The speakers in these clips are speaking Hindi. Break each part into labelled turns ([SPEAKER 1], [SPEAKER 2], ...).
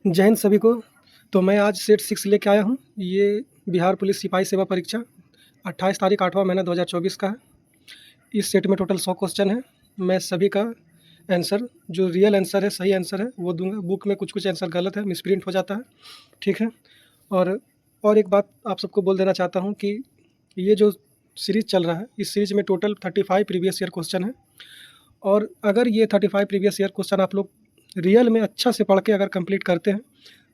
[SPEAKER 1] जय हिंद सभी को। तो मैं आज सेट 6 लेके आया हूँ। ये बिहार पुलिस सिपाही सेवा परीक्षा 28 तारीख 8वां महीना 2024 का है। इस सेट में टोटल 100 क्वेश्चन है। मैं सभी का आंसर, जो रियल आंसर है, सही आंसर है, वो दूंगा। बुक में कुछ कुछ आंसर गलत है, मिसप्रिंट हो जाता है, ठीक है। और एक बात आप सबको बोल देना चाहता हूँ कि ये जो सीरीज़ चल रहा है, इस सीरीज़ में टोटल 35 प्रीवियस ईयर क्वेश्चन है। और अगर ये 35 प्रीवियस ईयर क्वेश्चन आप लोग रियल में अच्छा से पढ़ के अगर कंप्लीट करते हैं,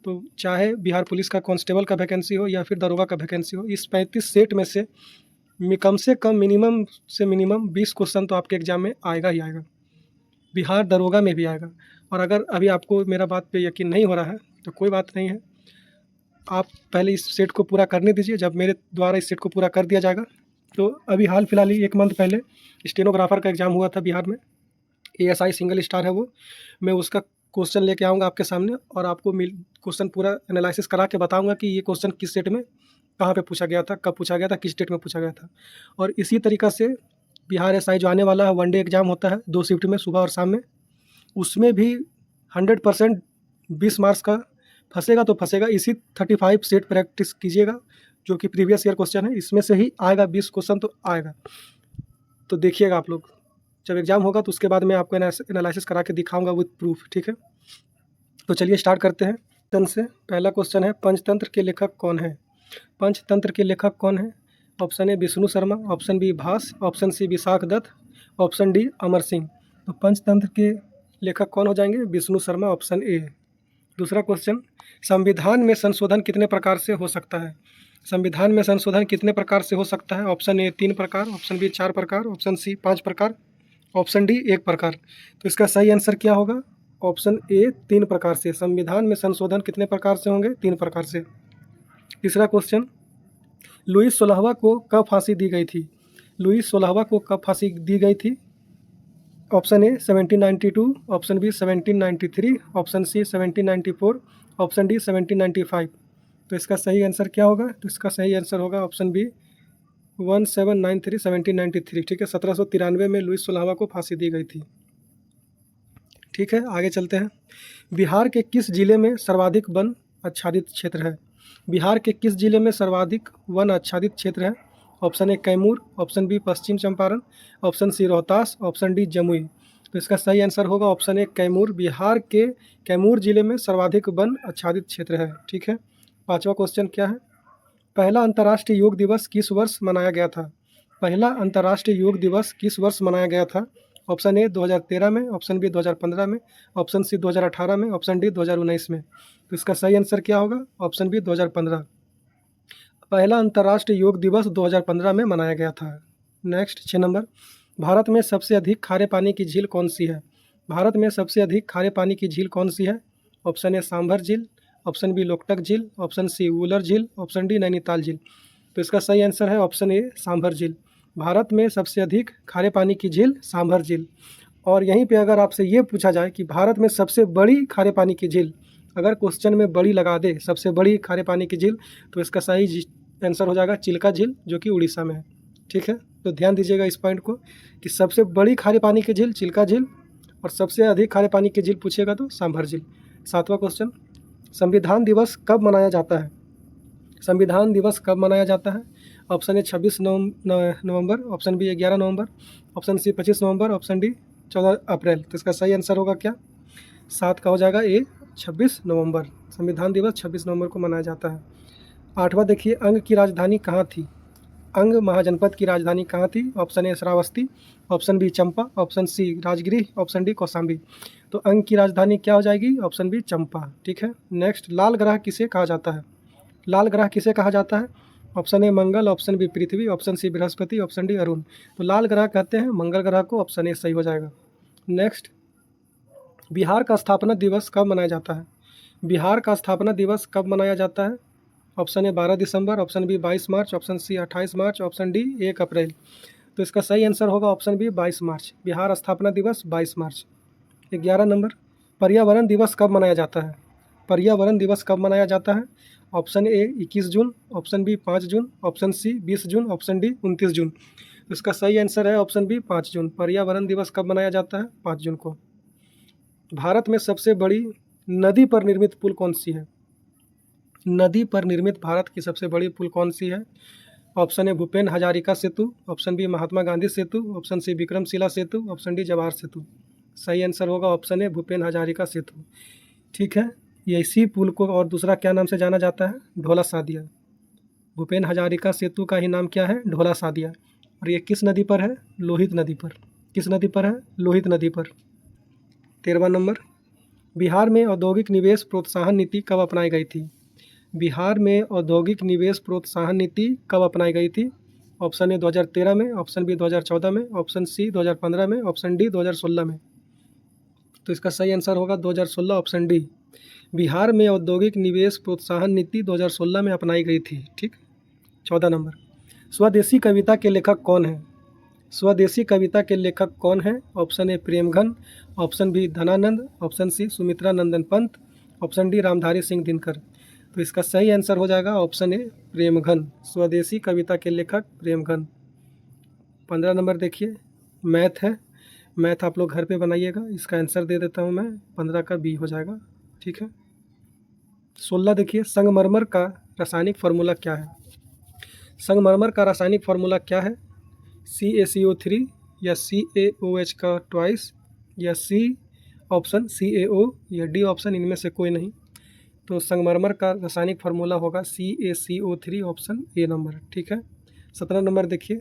[SPEAKER 1] तो चाहे बिहार पुलिस का कांस्टेबल का वैकेंसी हो या फिर दरोगा का वैकेंसी हो, इस 35 सेट में से कम से कम मिनिमम 20 क्वेश्चन तो आपके एग्जाम में आएगा ही आएगा। बिहार दरोगा में भी आएगा। और अगर अभी आपको मेरा बात पे यकीन नहीं हो रहा है तो कोई बात नहीं है, आप पहले इस सेट को पूरा करने दीजिए। जब मेरे द्वारा इस सेट को पूरा कर दिया जाएगा, तो अभी हाल फिलहाल ही 1 मंथ पहले स्टेनोग्राफर का एग्ज़ाम हुआ था बिहार में। एएसआई सिंगल स्टार है वो। मैं उसका क्वेश्चन लेके आऊँगा आपके सामने और आपको क्वेश्चन पूरा एनालिसिस करा के बताऊँगा कि ये क्वेश्चन किस सेट में कहाँ पे पूछा गया था, कब पूछा गया था, किस डेट में पूछा गया था। और इसी तरीक़ा से बिहार एसआई जो आने वाला है, वनडे एग्ज़ाम होता है 2 शिफ्ट में, सुबह और शाम में। उसमें भी 100% 20 मार्क्स का फँसेगा तो फँसेगा। इसी 35 सेट प्रैक्टिस कीजिएगा, जो कि प्रीवियस ईयर क्वेश्चन है, इसमें से ही आएगा 20 क्वेश्चन तो आएगा। तो देखिएगा आप लोग, जब एग्ज़ाम होगा तो उसके बाद मैं आपको एनालिसिस करा के दिखाऊँगा विद प्रूफ, ठीक है। तो चलिए स्टार्ट करते हैं क्वेश्चन से। पहला क्वेश्चन है, पंचतंत्र के लेखक कौन है? पंचतंत्र के लेखक कौन है? Option A Vishnu Sharma, option B Bhasa, option C Vishakhadatta, option D Amar Singh. तो पंचतंत्र के लेखक कौन हो जाएंगे? Vishnu Sharma, option A. दूसरा क्वेश्चन, संविधान में संशोधन कितने प्रकार से हो सकता है? संविधान में संशोधन कितने प्रकार से हो सकता है? ऑप्शन ए 3 प्रकार, ऑप्शन बी 4 प्रकार, ऑप्शन सी 5 प्रकार, ऑप्शन डी 1 प्रकार। तो इसका सही आंसर क्या होगा? ऑप्शन ए 3 प्रकार से। संविधान में संशोधन कितने प्रकार से होंगे? 3 प्रकार से। तीसरा क्वेश्चन, लुईस 16वां को कब फांसी दी गई थी? लुईस 16वां को कब फांसी दी गई थी? Option A 1792, option B 1793, option C 1794, option D 1795। तो इसका सही आंसर क्या होगा? तो इसका सही आंसर होगा ऑप्शन बी 1793, 1793, ठीक है। 1793 में लुईस 16वां को फांसी दी गई थी, ठीक है। आगे चलते हैं। बिहार के किस जिले में सर्वाधिक वन आच्छादित क्षेत्र है? बिहार के किस जिले में सर्वाधिक वन आच्छादित क्षेत्र है? Option A Kaimur, option B Paschim Champaran, option C Rohtas, option D Jamui. तो इसका सही आंसर होगा ऑप्शन ए कैमूर। बिहार के कैमूर जिले में सर्वाधिक वन आच्छादित क्षेत्र है, ठीक है। पांचवा क्वेश्चन क्या है? पहला अंतर्राष्ट्रीय योग दिवस किस वर्ष मनाया गया था? पहला अंतर्राष्ट्रीय योग दिवस किस वर्ष मनाया गया था? ऑप्शन ए 2013 में, ऑप्शन बी 2015 में, ऑप्शन सी 2018 में, ऑप्शन डी 2019 में। तो इसका सही आंसर क्या होगा? Option B 2015। पहला अंतर्राष्ट्रीय योग दिवस 2015 में मनाया गया था। नेक्स्ट 6 नंबर, भारत में सबसे अधिक खारे पानी की झील कौन सी है? भारत में सबसे अधिक खारे पानी की झील कौन सी है? ऑप्शन ए सांभर झील, ऑप्शन बी लोकटक झील, ऑप्शन सी वुलर झील, ऑप्शन डी नैनीताल झील। तो इसका सही आंसर है ऑप्शन ए सांभर झील। भारत में सबसे अधिक खारे पानी की झील सांभर झील। और यहीं पे अगर आपसे ये पूछा जाए कि भारत में सबसे बड़ी खारे पानी की झील, अगर क्वेश्चन में बड़ी लगा दे, सबसे बड़ी खारे पानी की झील, तो इसका सही आंसर हो जाएगा चिल्का झील, जो कि उड़ीसा में है, ठीक है। तो ध्यान दीजिएगा इस पॉइंट को कि सबसे बड़ी खारे पानी की झील चिल्का झील, और सबसे अधिक खारे पानी की झील पूछेगा तो सांभर झील। 7वां क्वेश्चन, संविधान दिवस कब मनाया जाता है? संविधान दिवस कब मनाया जाता है? ऑप्शन ए 26 नवंबर, ऑप्शन बी 11 नवंबर, ऑप्शन सी 25 नवंबर, ऑप्शन डी 14 अप्रैल। तो इसका सही आंसर होगा क्या? 7 का हो जाएगा ए 26 नवंबर। संविधान दिवस 26 नवंबर को मनाया जाता है। 8वां देखिए, अंग की राजधानी कहाँ थी? अंग महाजनपद की राजधानी कहाँ थी? Option A Shravasti, option B Champa, option C Rajgiri, option D Kaushambi. तो अंग की राजधानी क्या हो जाएगी? ऑप्शन बी चंपा, ठीक है। नेक्स्ट, लाल ग्रह किसे कहा जाता है? लाल ग्रह किसे कहा जाता है? ऑप्शन ए मंगल, ऑप्शन बी पृथ्वी, ऑप्शन सी बृहस्पति, ऑप्शन डी अरुण। तो लाल ग्रह कहते हैं मंगल ग्रह को, ऑप्शन ए सही हो जाएगा। नेक्स्ट, बिहार का स्थापना दिवस कब मनाया जाता है? बिहार का स्थापना दिवस कब मनाया जाता है? ऑप्शन ए 12 दिसंबर, ऑप्शन बी 22 मार्च, ऑप्शन सी 28 मार्च, ऑप्शन डी 1 अप्रैल। तो इसका सही आंसर होगा ऑप्शन बी 22 मार्च। बिहार स्थापना दिवस 22 मार्च। 11 नंबर, पर्यावरण दिवस कब मनाया जाता है? पर्यावरण दिवस कब मनाया जाता है? ऑप्शन ए 21 जून, ऑप्शन बी 5 जून, ऑप्शन सी 20 जून, ऑप्शन डी 29 जून। तो इसका सही आंसर है ऑप्शन बी 5 जून। पर्यावरण दिवस कब मनाया जाता है? 5 जून को। भारत में सबसे बड़ी नदी पर निर्मित पुल कौन सी है? नदी पर निर्मित भारत की सबसे बड़ी पुल कौन सी है? Option A Bhupen Hazarika Setu, option B Mahatma Gandhi Setu, option C Vikramshila Setu, option D Jawahar Setu. सही आंसर होगा ऑप्शन ए भूपेन हजारिका सेतु। ठीक है, ये इसी पुल को और दूसरा क्या नाम से जाना जाता है? ढोला सादिया। भूपेन हजारिका सेतु का ही नाम क्या है? ढोला सादिया। और ये किस नदी पर है? लोहित नदी पर। किस नदी पर है? लोहित नदी पर। 13वां नंबर, बिहार में औद्योगिक निवेश प्रोत्साहन नीति कब अपनाई गई थी? बिहार में औद्योगिक निवेश प्रोत्साहन नीति कब अपनाई गई थी? ऑप्शन ए 2013 में, ऑप्शन बी 2014 में, ऑप्शन सी 2015 में, ऑप्शन डी 2016 में। तो इसका सही आंसर होगा 2016, ऑप्शन डी। बिहार में औद्योगिक निवेश प्रोत्साहन नीति 2016 में अपनाई गई थी। ठीक। 14 नंबर, स्वदेशी कविता के लेखक कौन है? स्वदेशी कविता के लेखक कौन है? Option A Premghan, option B Dhananand, option C Sumitranandan Pant, option D Ramdhari Singh Dinkar. तो इसका सही आंसर हो जाएगा ऑप्शन ए प्रेमघन। स्वदेशी कविता के लेखक प्रेमघन। 15 नंबर देखिए, मैथ है। मैथ आप लोग घर पे बनाइएगा। इसका आंसर दे देता हूँ मैं, 15 का बी हो जाएगा। ठीक है। 16 देखिए, संगमरमर का रासायनिक फार्मूला क्या है? संगमरमर का रासायनिक फार्मूला क्या है? CaCO3 या CaOH का ट्वाइस या सी ऑप्शन CaO या डी ऑप्शन इनमें से कोई नहीं। तो संगमरमर का रासायनिक फार्मूला होगा CaCO3, ऑप्शन ए नंबर। ठीक है। 17 नंबर देखिए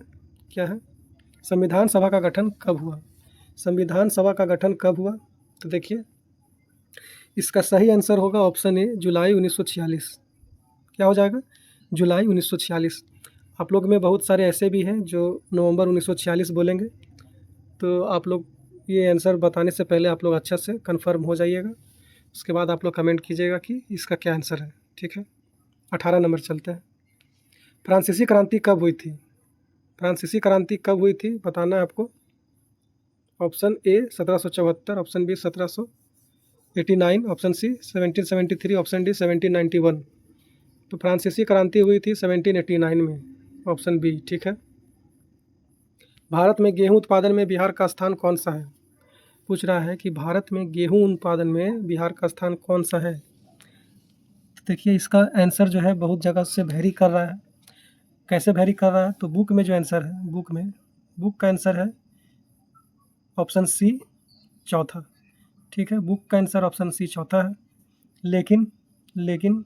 [SPEAKER 1] क्या है, संविधान सभा का गठन कब हुआ? संविधान सभा का गठन कब हुआ? तो देखिए इसका सही आंसर होगा ऑप्शन ए जुलाई 1946। क्या हो जाएगा? जुलाई 1946। आप लोग में बहुत सारे ऐसे भी हैं जो नवंबर 1946 बोलेंगे, तो आप लोग ये आंसर बताने से पहले आप लोग अच्छा से कंफर्म हो जाइएगा। उसके बाद आप लोग कमेंट कीजिएगा कि इसका क्या आंसर है। ठीक है। 18 नंबर चलते हैं, फ्रांसीसी क्रांति कब हुई थी? फ्रांसीसी क्रांति कब हुई थी बताना है आपको। Option A 1774, option B 1789, option C 1773, option D 1791। तो फ्रांसीसी क्रांति हुई थी 1789 में, ऑप्शन बी। ठीक है। भारत में गेहूं उत्पादन में बिहार का स्थान कौन सा है? पूछ रहा है कि भारत में गेहूं उत्पादन में बिहार का स्थान कौन सा है। तो देखिए इसका आंसर जो है बहुत जगह से वेरी कर रहा है। कैसे वेरी कर रहा है? तो बुक में जो आंसर है, बुक का आंसर है ऑप्शन सी चौथा। ठीक है, बुक का आंसर ऑप्शन सी चौथा है। लेकिन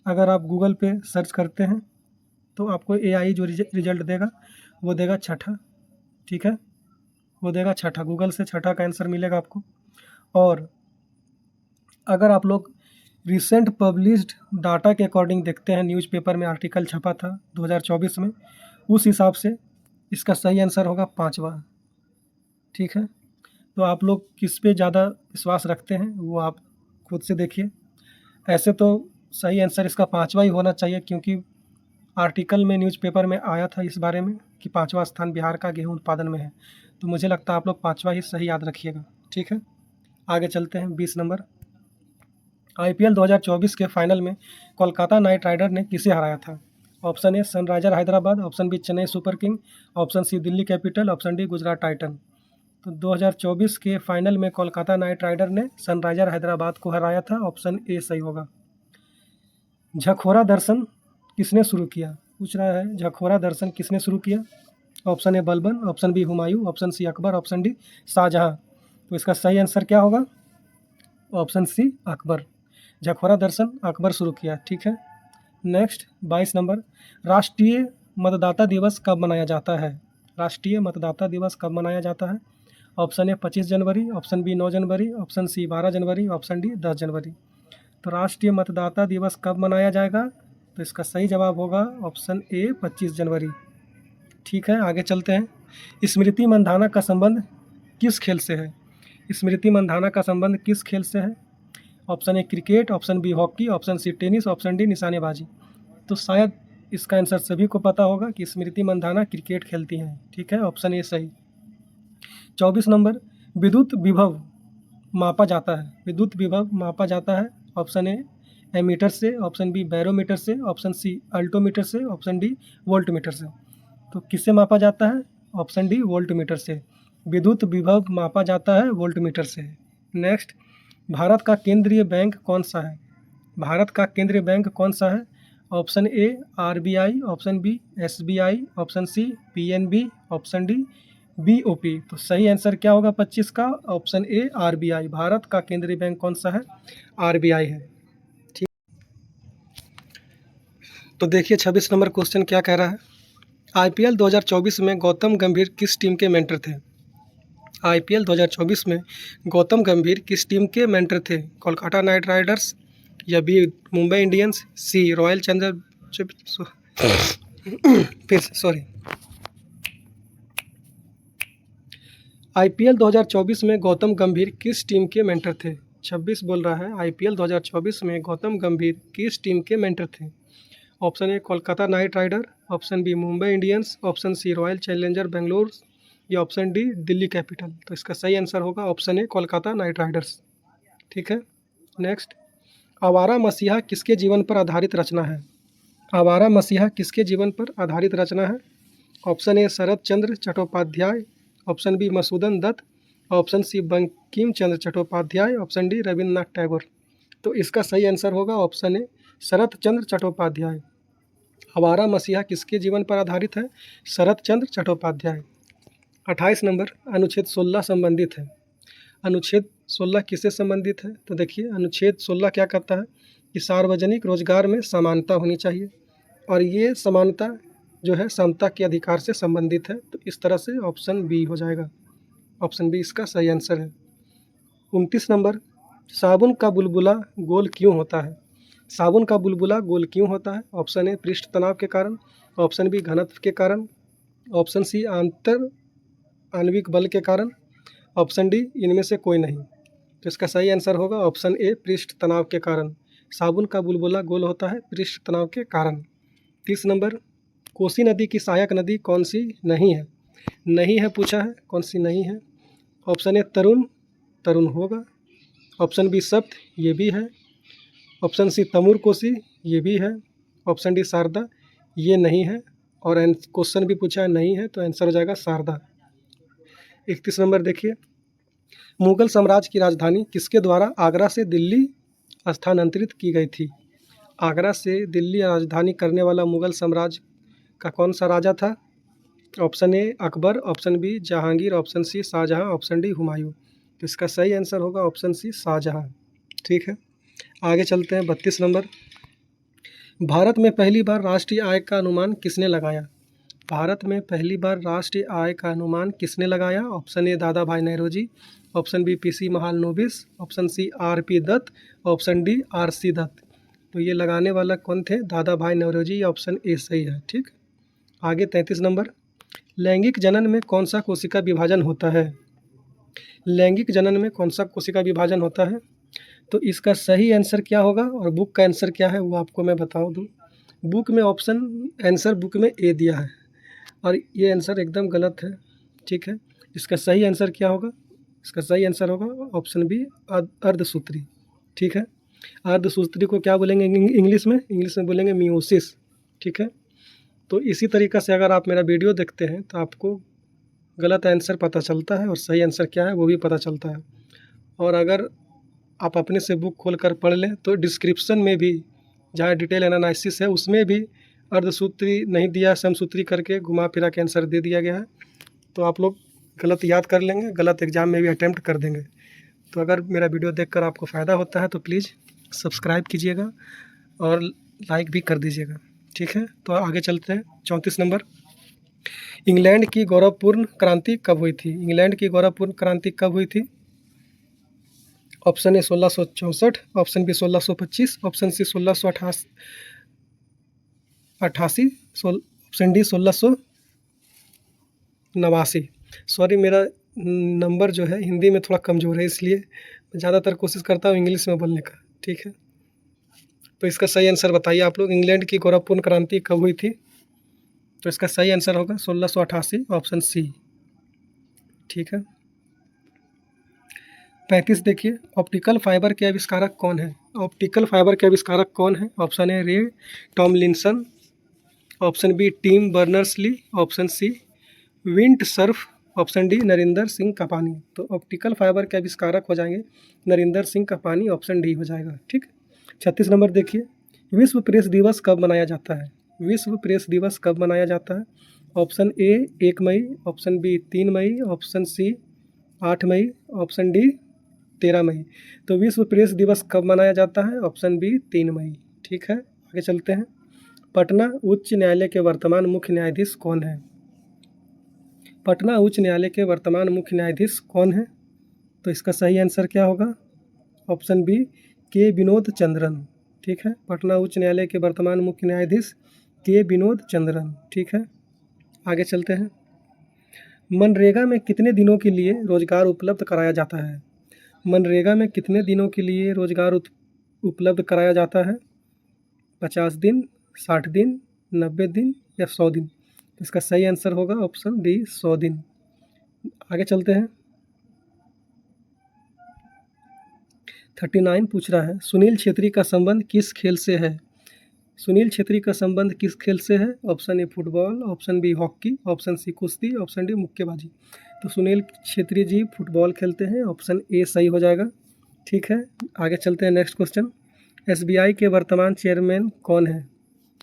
[SPEAKER 1] अगर आप गूगल पे सर्च करते हैं तो आपको AI जो रिजल्ट देगा वो देगा छठा। ठीक है, वो देगा छठा। गूगल से छठा का आंसर मिलेगा आपको। और अगर आप लोग रिसेंट पब्लिश्ड डाटा के अकॉर्डिंग देखते हैं, न्यूज़पेपर में आर्टिकल छपा था 2024 में, उस हिसाब से इसका सही आंसर होगा 5वां। ठीक है, तो आप लोग किस पे ज़्यादा विश्वास रखते हैं वो आप खुद से देखिए। ऐसे तो सही आंसर इसका 5वां ही होना चाहिए, क्योंकि आर्टिकल में न्यूज़पेपर में आया था इस बारे में कि 5वां स्थान बिहार का गेहूं उत्पादन में है। तो मुझे लगता है आप लोग 5वां ही सही याद रखिएगा। ठीक है, आगे चलते हैं। 20 नंबर, IPL 2024 के फाइनल में कोलकाता नाइट राइडर ने किसे हराया था? Option A Sunriser Hyderabad, option B Chennai Super King, option C Delhi Capital, option D Gujarat Titan. तो 2024 के फाइनल में कोलकाता नाइट राइडर ने सनराइजर हैदराबाद को हराया था। ऑप्शन ए सही होगा। झखोरा दर्शन किसने शुरू किया? पूछ रहा है झखोरा दर्शन किसने शुरू किया? Option A Balban, option B Humayun, option C Akbar, option D Shahjahan. तो इसका सही आंसर क्या होगा? Option C Akbar. झखोरा दर्शन अकबर शुरू किया। ठीक है। नेक्स्ट 22 नंबर, राष्ट्रीय मतदाता दिवस कब मनाया जाता है? राष्ट्रीय मतदाता दिवस कब मनाया जाता है? ऑप्शन ए 25 जनवरी, ऑप्शन बी 9 जनवरी, ऑप्शन सी 12 जनवरी, ऑप्शन डी 10 जनवरी। तो राष्ट्रीय मतदाता दिवस कब मनाया जाएगा? तो इसका सही जवाब होगा ऑप्शन ए 25 जनवरी। ठीक है, आगे चलते हैं। स्मृति मंधाना का संबंध किस खेल से है? स्मृति मंधाना का संबंध किस खेल से है? Option A cricket, option B hockey, option C tennis, option D निशानेबाजी। तो शायद इसका आंसर सभी को पता होगा कि स्मृति मंधाना क्रिकेट खेलती हैं। ठीक है, ऑप्शन ए सही। 24 नंबर, विद्युत विभव मापा जाता है। विद्युत विभव मापा जाता है। ऑप्शन ए एमीटर से, ऑप्शन बी बैरोमीटर से, ऑप्शन सी अल्टोमीटर से, ऑप्शन डी वोल्टमीटर से। तो किससे मापा जाता है? ऑप्शन डी वोल्टमीटर से। विद्युत विभव मापा जाता है वोल्टमीटर से। नेक्स्ट भारत का केंद्रीय बैंक कौन सा है? भारत का केंद्रीय बैंक कौन सा है? Option A RBI, option B SBI, option C PNB, option D BOP. तो सही आंसर क्या होगा 25 का? Option A RBI. भारत का केंद्रीय बैंक कौन सा है? आरबीआई है। ठीक, तो देखिए 26 नंबर क्वेश्चन क्या कह रहा है। आईपीएल 2024 में गौतम गंभीर किस टीम के मेंटर थे? आईपीएल 2024 में गौतम गंभीर किस टीम के मेंटर थे? कोलकाता नाइट राइडर्स, या बी मुंबई इंडियंस, सी रॉयल फिर सॉरी आईपीएल 2024 में गौतम गंभीर किस टीम के मेंटर थे? 26 बोल रहा है आईपीएल 2024 में गौतम गंभीर किस टीम के मेंटर थे? Option A Kolkata Knight Rider, option B Mumbai Indians, option C Royal Challenger Bangalore, या ऑप्शन डी दिल्ली कैपिटल। तो इसका सही आंसर होगा option A Kolkata night Riders. ठीक है, नेक्स्ट। आवारा मसीहा किसके जीवन पर आधारित रचना है? आवारा मसीहा किसके जीवन पर आधारित रचना है? Option A Sharat Chandra Chattopadhyay, option B Madhusudan Dutt, option C Bankim Chandra Chattopadhyay, option D Rabindranath Tagore. तो इसका सही आंसर होगा ऑप्शन ए शरत चंद्र चट्टोपाध्याय। आवारा मसीहा किसके जीवन पर आधारित है? शरत चंद्र चट्टोपाध्याय। 28 नंबर अनुच्छेद 16 संबंधित है। अनुच्छेद 16 किससे संबंधित है? तो देखिए अनुच्छेद 16 क्या कहता है कि सार्वजनिक रोजगार में समानता होनी चाहिए, और ये समानता जो है समता के अधिकार से संबंधित है। तो इस तरह से ऑप्शन बी हो जाएगा, ऑप्शन बी इसका सही आंसर है। 29 नंबर साबुन का बुलबुला गोल क्यों होता है? साबुन का बुलबुला गोल क्यों होता है? ऑप्शन ए पृष्ठ तनाव के कारण, ऑप्शन बी घनत्व के कारण, ऑप्शन सी आंतर आणविक बल के कारण, ऑप्शन डी इनमें से कोई नहीं। तो इसका सही आंसर होगा ऑप्शन ए पृष्ठ तनाव के कारण। साबुन का बुलबुला गोल होता है पृष्ठ तनाव के कारण। 30 नंबर कोसी नदी की सहायक नदी कौन सी नहीं है? नहीं है पूछा है, कौन सी नहीं है? ऑप्शन ए तरुण, तरुण होगा, ऑप्शन बी सप्त, ये भी है, ऑप्शन सी तमुर कोसी, ये भी है, ऑप्शन डी शारदा, ये नहीं है, और क्वेश्चन भी पूछा है नहीं है, तो आंसर हो जाएगा शारदा। 31 नंबर देखिए, मुगल साम्राज्य की राजधानी किसके द्वारा आगरा से दिल्ली स्थानांतरित की गई थी? आगरा से दिल्ली राजधानी करने वाला मुगल साम्राज्य का कौन सा राजा था? Option A Akbar, option B Jahangir, option C Shahjahan, option D Humayun. तो इसका सही आंसर होगा ऑप्शन सी शाहजहां। ठीक है, आगे चलते हैं। 32 नंबर भारत में पहली बार राष्ट्रीय आय का अनुमान किसने लगाया? भारत में पहली बार राष्ट्रीय आय का अनुमान किसने लगाया? Option A Dadabhai Naoroji, option B PC Mahalanobis, option C RP Dutt, option D RC Dutt. तो ये लगाने वाला कौन थे? दादा भाई नौरोजी। ऑप्शन ए सही है। ठीक, आगे 33 नंबर लैंगिक जनन में कौन सा कोशिका विभाजन होता है? लैंगिक जनन में कौन सा कोशिका विभाजन होता है? तो इसका सही आंसर क्या होगा और बुक का आंसर क्या है वो आपको मैं बताऊं दूँ। बुक में ऑप्शन आंसर बुक में ए दिया है, और ये आंसर एकदम गलत है। ठीक है, इसका सही आंसर क्या होगा? इसका सही आंसर होगा ऑप्शन बी अर्धसूत्री। ठीक है, अर्धसूत्री को क्या बोलेंगे इंग्लिश में? इंग्लिश में बोलेंगे मियोसिस। ठीक है, तो इसी तरीक़ा से अगर आप मेरा वीडियो देखते हैं तो आपको गलत आंसर पता चलता है और सही आंसर क्या है वो भी पता चलता है। और अगर आप अपने से बुक खोल कर पढ़ लें तो डिस्क्रिप्शन में भी जहाँ डिटेल एनालिसिस है उसमें भी अर्धसूत्री नहीं दिया, समसूत्री करके घुमा फिरा के आंसर दे दिया गया है। तो आप लोग गलत याद कर लेंगे, गलत एग्ज़ाम में भी अटैम्प्ट कर देंगे। तो अगर मेरा वीडियो देखकर आपको फ़ायदा होता है तो प्लीज़ सब्सक्राइब कीजिएगा और लाइक भी कर दीजिएगा। ठीक है, तो आगे चलते हैं। 34 नंबर इंग्लैंड की गौरवपूर्ण क्रांति कब हुई थी? इंग्लैंड की गौरवपूर्ण क्रांति कब हुई थी? Option A 1664, option B 1625, option C 1688, option D 1689। Sorry, मेरा नंबर जो है हिंदी में थोड़ा कमज़ोर है, इसलिए ज़्यादातर कोशिश करता हूँ इंग्लिश में बोलने का। ठीक है, तो इसका सही आंसर बताइए आप लोग, इंग्लैंड की गौरवपूर्ण क्रांति कब हुई थी? तो इसका सही आंसर होगा 1688, ऑप्शन सी। ठीक है, 35 देखिए, ऑप्टिकल फाइबर के आविष्कारक कौन है? ऑप्टिकल फाइबर के आविष्कारक कौन है? Option A Ray Tomlinson, option B Tim Berners Lee, option C Vint Cerf, option D Narinder Singh Kapany. तो ऑप्टिकल फाइबर के आविष्कारक हो जाएंगे नरिंदर सिंह कापानी, ऑप्शन डी हो जाएगा। ठीक। 36 नंबर देखिए, विश्व प्रेस दिवस कब मनाया जाता है? विश्व प्रेस दिवस कब मनाया जाता है? ऑप्शन ए 1 मई, ऑप्शन बी 3 मई, ऑप्शन सी 8 मई, ऑप्शन डी 13 मई। तो विश्व प्रेस दिवस कब मनाया जाता है? ऑप्शन बी 3 मई। ठीक है, आगे चलते हैं। पटना उच्च न्यायालय के वर्तमान मुख्य न्यायाधीश कौन है? पटना उच्च न्यायालय के वर्तमान मुख्य न्यायाधीश कौन है? तो इसका सही आंसर क्या होगा? ऑप्शन बी के विनोद चंद्रन। ठीक है, पटना उच्च न्यायालय के वर्तमान मुख्य न्यायाधीश के विनोद चंद्रन। ठीक है, आगे चलते हैं। मनरेगा में कितने दिनों के लिए रोजगार उपलब्ध कराया जाता है? मनरेगा में कितने दिनों के लिए रोजगार उपलब्ध कराया जाता है? 50 दिन, 60 दिन, 90 दिन या 100 दिन? इसका सही आंसर होगा ऑप्शन डी 100 दिन। आगे चलते हैं। 39 पूछ रहा है, सुनील छेत्री का संबंध किस खेल से है? सुनील छेत्री का संबंध किस खेल से है? Option A football, option B hockey, option C कुश्ती, ऑप्शन डी मुक्केबाजी। तो सुनील छेत्री जी फुटबॉल खेलते हैं, ऑप्शन ए सही हो जाएगा। ठीक है, आगे चलते हैं। नेक्स्ट क्वेश्चन, एसबीआई के वर्तमान चेयरमैन कौन है?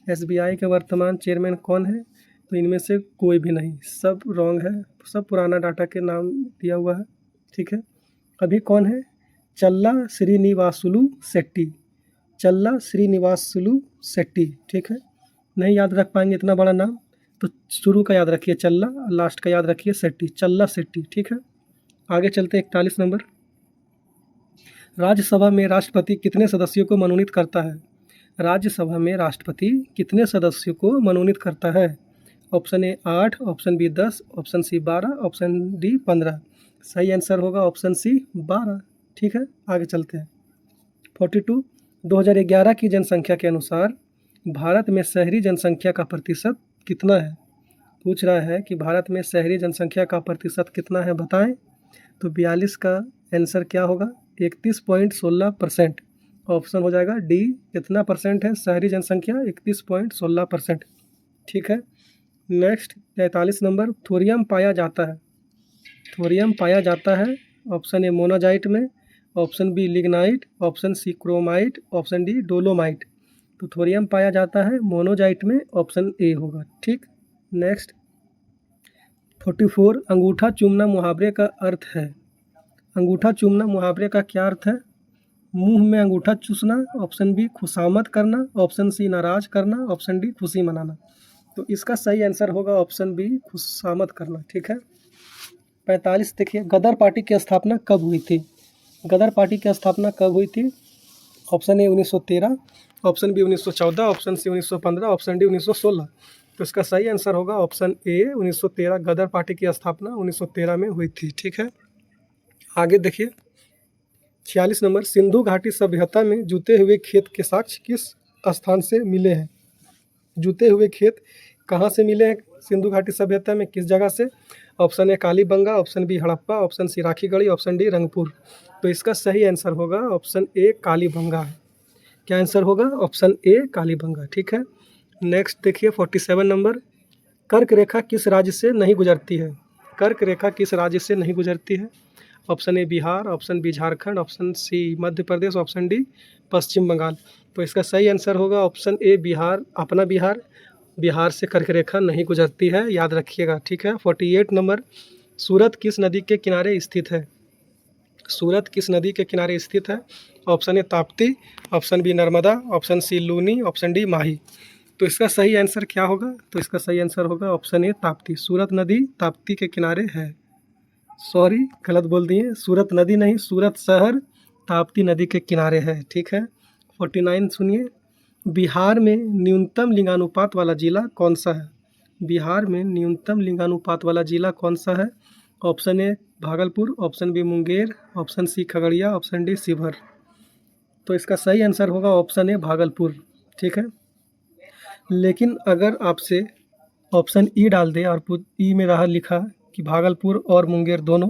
[SPEAKER 1] एसबीआई के वर्तमान चेयरमैन कौन है? तो इनमें से कोई भी नहीं, सब रॉन्ग है, सब पुराना डाटा के नाम दिया हुआ है। ठीक है, अभी कौन है? चल्ला श्रीनिवासुलु शेट्टी। चल्ला श्रीनिवासुलु शेट्टी। ठीक है, नहीं याद रख पाएंगे इतना बड़ा नाम, तो शुरू का याद रखिए चल्ला, लास्ट का याद रखिए शेट्टी, चल्ला शेट्टी। ठीक है, आगे चलते हैं। 41 नंबर, राज्यसभा में राष्ट्रपति कितने सदस्यों को मनोनीत करता है? राज्यसभा में राष्ट्रपति कितने सदस्यों को मनोनीत करता है? Option A 8, option B 10, option C 12, option D 15। सही आंसर होगा ऑप्शन सी 12। ठीक है, आगे चलते हैं। 42, 2011 की जनसंख्या के अनुसार भारत में शहरी जनसंख्या का प्रतिशत कितना है? पूछ रहा है कि भारत में शहरी जनसंख्या का प्रतिशत कितना है, बताएं। तो 42 का आंसर क्या होगा? 31.16%। ऑप्शन हो जाएगा डी। कितना परसेंट है शहरी जनसंख्या? 31.16%। ठीक है, नेक्स्ट 43 नंबर, थोरियम पाया जाता है। थोरियम पाया जाता है ऑप्शन ए मोनाजाइट में, option B lignite, option C chromite, option D dolomite. तो थोरियम पाया जाता है मोनोजाइट में, ऑप्शन ए होगा। ठीक, नेक्स्ट 44, अंगूठा चूमना मुहावरे का अर्थ है। अंगूठा चूमना मुहावरे का क्या अर्थ है? मुंह में अंगूठा चूसना, ऑप्शन बी खुशामद करना, ऑप्शन सी नाराज करना, ऑप्शन डी खुशी मनाना। तो इसका सही आंसर होगा ऑप्शन बी खुशामद करना। ठीक है, 45 देखिए, गदर पार्टी की स्थापना कब हुई थी? गदर पार्टी की स्थापना कब हुई थी? Option A 1913, option B 1914, option C 1915, option D 1916। तो इसका सही आंसर होगा ऑप्शन ए 1913। गदर पार्टी की स्थापना 1913 में हुई थी। ठीक है, आगे देखिए 46 नंबर, सिंधु घाटी सभ्यता में जूते हुए खेत के साक्ष्य किस स्थान से मिले हैं? जूते हुए खेत कहाँ से मिले हैं सिंधु घाटी सभ्यता में, किस जगह से? Option A Kalibangan, option B Harappa, option C Rakhigarhi, option D Rangpur. तो इसका सही आंसर होगा ऑप्शन ए कालीबंगा। क्या आंसर होगा? Option A Kalibangan. ठीक है, नेक्स्ट देखिए 47 नंबर, कर्क रेखा किस राज्य से नहीं गुजरती है? कर्क रेखा किस राज्य से नहीं गुजरती है? Option A Bihar, option B Jharkhand, option C Madhya Pradesh, option D Pashchim Bangal. तो इसका सही आंसर होगा ऑप्शन ए बिहार, अपना बिहार। बिहार से कर्क रेखा नहीं गुजरती है, याद रखिएगा। ठीक है, 48 नंबर, सूरत किस नदी के किनारे स्थित है? सूरत किस नदी के किनारे स्थित है? Option A Tapti, option B Narmada, option C Luni, option D Mahi. तो इसका सही आंसर क्या होगा? तो इसका सही आंसर होगा ऑप्शन ए ताप्ती। सूरत नदी ताप्ती के किनारे है। सॉरी, गलत बोल दिए, सूरत नदी नहीं, सूरत शहर ताप्ती नदी के किनारे है। ठीक है, 49 सुनिए, बिहार में न्यूनतम लिंगानुपात वाला जिला कौन सा है? बिहार में न्यूनतम लिंगानुपात वाला जिला कौन सा है? Option A Bhagalpur, option B Munger, option C Khagaria, option D Sheohar. तो इसका सही आंसर होगा ऑप्शन ए भागलपुर। ठीक है, लेकिन अगर आपसे ऑप्शन ई डाल दे और ई में रहा लिखा कि भागलपुर और मुंगेर दोनों,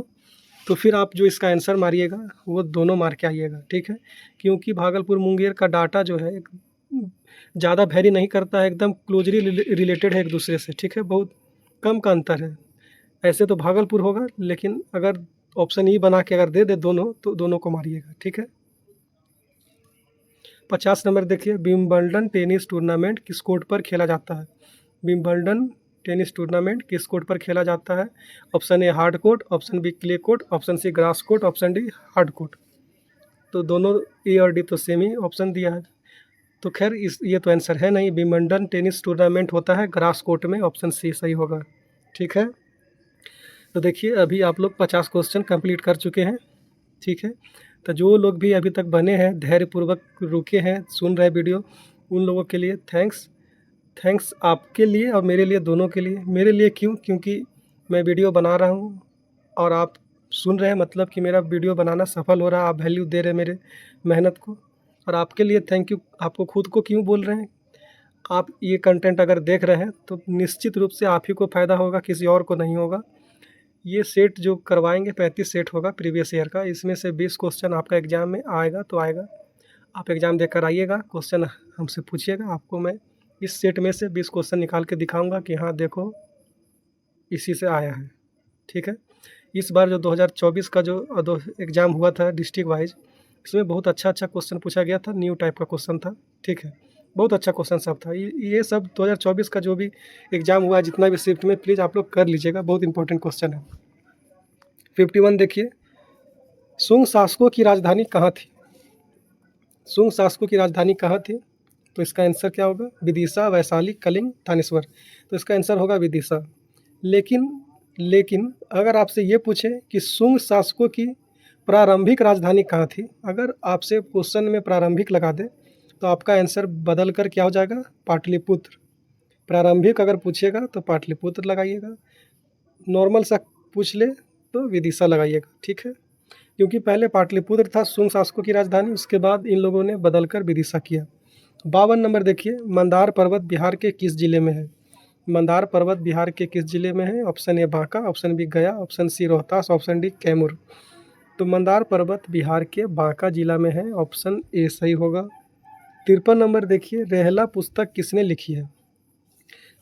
[SPEAKER 1] तो फिर आप जो इसका आंसर मारिएगा वो दोनों मार के आइएगा। ठीक है, क्योंकि भागलपुर मुंगेर का डाटा जो है ज़्यादा वेरी नहीं करता है, एकदम क्लोजली रिलेटेड है एक दूसरे से। ठीक है, बहुत कम का अंतर है। ऐसे तो भागलपुर होगा, लेकिन अगर ऑप्शन ई बना के अगर दे दे दोनों, तो दोनों को मारिएगा, ठीक है। 50 नंबर देखिए, विंबलडन टेनिस टूर्नामेंट किस कोर्ट पर खेला जाता है? विंबलडन टेनिस टूर्नामेंट किस कोर्ट पर खेला जाता है? Option A hard court, option B clay court, option C grass court, option D hard court. तो दोनों ए और डी तो सेम ही ऑप्शन दिया है, तो खैर इस ये तो आंसर है नहीं। विंबलडन टेनिस टूर्नामेंट होता है ग्रास कोर्ट में, ऑप्शन सी सही होगा, ठीक है। तो देखिए अभी आप लोग 50 क्वेश्चन कंप्लीट कर चुके हैं, ठीक है। तो जो लोग भी अभी तक बने हैं, धैर्यपूर्वक रुके हैं, सुन रहे वीडियो, उन लोगों के लिए थैंक्स आपके लिए और मेरे लिए, दोनों के लिए। मेरे लिए क्यों? क्योंकि मैं वीडियो बना रहा हूँ और आप सुन रहे हैं, मतलब कि मेरा वीडियो बनाना सफल हो रहा है, आप वैल्यू दे रहे हैं मेरे मेहनत को। और आपके लिए थैंक यू। आपको खुद को क्यों बोल रहे हैं? आप ये कंटेंट अगर देख रहे हैं तो निश्चित रूप से आप ही को फ़ायदा होगा, किसी और को नहीं होगा। ये सेट जो करवाएंगे 35 सेट होगा प्रीवियस ईयर का, इसमें से 20 क्वेश्चन आपका एग्ज़ाम में आएगा तो आएगा। आप एग्ज़ाम देकर आइएगा, क्वेश्चन हमसे पूछिएगा, आपको मैं इस सेट में से 20 क्वेश्चन निकाल के दिखाऊंगा कि हाँ देखो इसी से आया है, ठीक है। इस बार जो 2024 का जो दो एग्ज़ाम हुआ था डिस्ट्रिक्ट वाइज, इसमें बहुत अच्छा क्वेश्चन पूछा गया था, न्यू टाइप का क्वेश्चन था, ठीक है। बहुत अच्छा क्वेश्चन सब था। ये सब 2024 का जो भी एग्ज़ाम हुआ है, जितना भी शिफ्ट में, प्लीज़ आप लोग कर लीजिएगा, बहुत इंपॉर्टेंट क्वेश्चन है। 51 देखिए, शुंग शासकों की राजधानी कहाँ थी? शुंग शासकों की राजधानी कहाँ थी? तो इसका आंसर क्या होगा? विदिशा, वैशाली, कलिंग, थानेश्वर। तो इसका आंसर होगा विदिशा। लेकिन अगर आपसे ये पूछे कि शुंग शासकों की प्रारंभिक राजधानी कहाँ थी, अगर आपसे क्वेश्चन में प्रारंभिक लगा दे तो आपका आंसर बदल कर क्या हो जाएगा? पाटलिपुत्र। प्रारंभिक अगर पूछेगा तो पाटलिपुत्र लगाइएगा, नॉर्मल सा पूछ ले तो विदिशा लगाइएगा, ठीक है। क्योंकि पहले पाटलिपुत्र था शुंग शासकों की राजधानी, उसके बाद इन लोगों ने बदल कर विदिशा किया। 52 नंबर देखिए, मंदार पर्वत बिहार के किस जिले में है? मंदार पर्वत बिहार के किस जिले में है? Option A Banka, option B Gaya, option C Rohtas, option D Kaimur. तो मंदार पर्वत बिहार के बांका जिला में है, ऑप्शन ए सही होगा। 53 नंबर देखिए, रहला पुस्तक किसने लिखी है?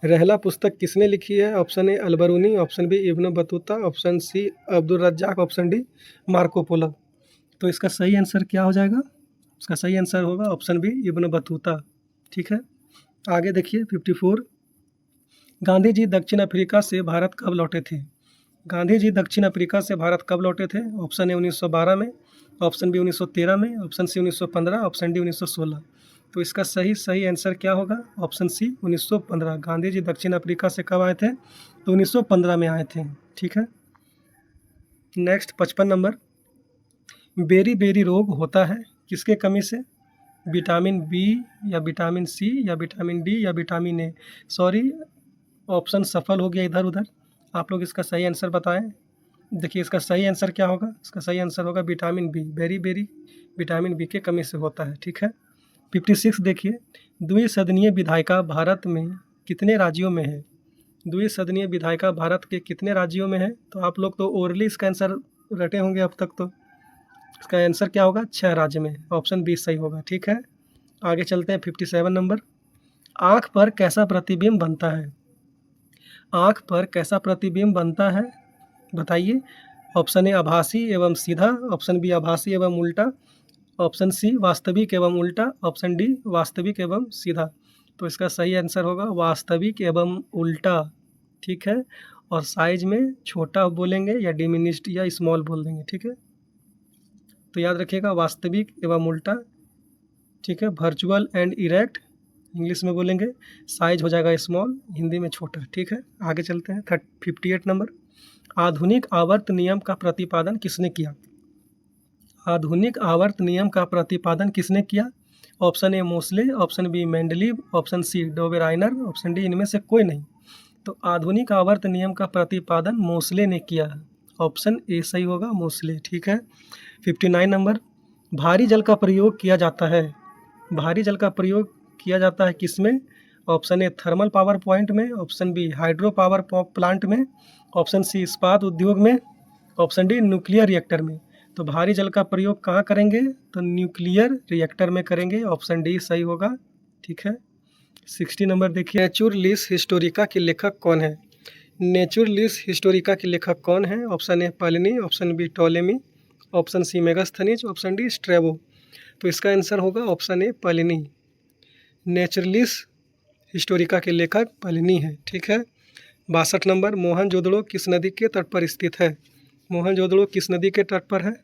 [SPEAKER 1] रहला पुस्तक किसने लिखी है? Option A Alberuni, option B Ibn Battuta, option C Abdul Razzaq, option D Marco Polo. तो इसका सही आंसर क्या हो जाएगा? इसका सही आंसर होगा ऑप्शन बी इब्न बतूता, ठीक है। आगे देखिए 54, गांधी जी दक्षिण अफ्रीका से भारत कब लौटे थे? गांधी जी दक्षिण अफ्रीका से भारत कब लौटे थे? ऑप्शन ए 1912 में, ऑप्शन बी 1913 में, ऑप्शन सी 1915, ऑप्शन डी 1916। तो इसका सही आंसर क्या होगा? Option C 1915। गांधी जी दक्षिण अफ्रीका से कब आए थे? तो 1915 में आए थे, ठीक है। नेक्स्ट 55 नंबर, बेरी बेरी रोग होता है किसके कमी से? विटामिन बी या विटामिन सी या विटामिन डी या विटामिन ए। सॉरी, ऑप्शन सफल हो गया इधर उधर, आप लोग इसका सही आंसर बताएं। देखिए इसका सही आंसर क्या होगा? इसका सही आंसर होगा vitamin B. Beriberi vitamin B के कमी से होता है, ठीक है। 56 देखिए, द्विसदनीय विधायिका भारत में कितने राज्यों में है? द्विसदनीय विधायिका भारत के कितने राज्यों में है? तो आप लोग तो ओरली इसका आंसर रटे होंगे अब तक, तो इसका आंसर क्या होगा? 6 राज्य में, ऑप्शन बी सही होगा, ठीक है। आगे चलते हैं 57 नंबर, आँख पर कैसा प्रतिबिंब बनता है? आँख पर कैसा प्रतिबिंब बनता है, बताइए। ऑप्शन ए आभासी एवं सीधा, ऑप्शन बी आभासी एवं उल्टा, ऑप्शन सी वास्तविक एवं उल्टा, ऑप्शन डी वास्तविक एवं सीधा। तो इसका सही आंसर होगा वास्तविक एवं उल्टा, ठीक है। और साइज में छोटा बोलेंगे या डिमिनिश्ड या स्मॉल बोल देंगे, ठीक है। तो याद रखिएगा वास्तविक एवं उल्टा, ठीक है। वर्चुअल एंड इरेक्ट इंग्लिश में बोलेंगे, साइज हो जाएगा स्मॉल, हिंदी में छोटा, ठीक है। आगे चलते हैं 58 नंबर, आधुनिक आवर्त नियम का प्रतिपादन किसने किया? आधुनिक आवर्त नियम का प्रतिपादन किसने किया? Option A Moseley, option B Mendeleev, option C Dobereiner, option D इनमें से कोई नहीं। तो आधुनिक आवर्त नियम का प्रतिपादन मोसले ने किया है, ऑप्शन ए सही होगा, मोसले, ठीक है। 59 नंबर, भारी जल का प्रयोग किया जाता है, भारी जल का प्रयोग किया जाता है किसमें? Option A thermal power point में, option B hydro power plant में, ऑप्शन सी इस्पात उद्योग में, ऑप्शन डी न्यूक्लियर रिएक्टर में। तो भारी जल का प्रयोग कहाँ करेंगे? तो न्यूक्लियर रिएक्टर में करेंगे, ऑप्शन डी सही होगा, ठीक है। 60 नंबर देखिए, नेचुरलिस हिस्टोरिका के लेखक कौन है? नेचुरलिस हिस्टोरिका के लेखक कौन है? Option A Pliny, option B Ptolemy, option C Megasthenes, option D Strabo. तो इसका आंसर होगा option A Pliny. Naturalis Historia के लेखक प्लिनी है। ठीक है। 62 नंबर, मोहनजोदड़ो किस नदी के तट पर स्थित है? मोहनजोदड़ो किस नदी के तट पर है?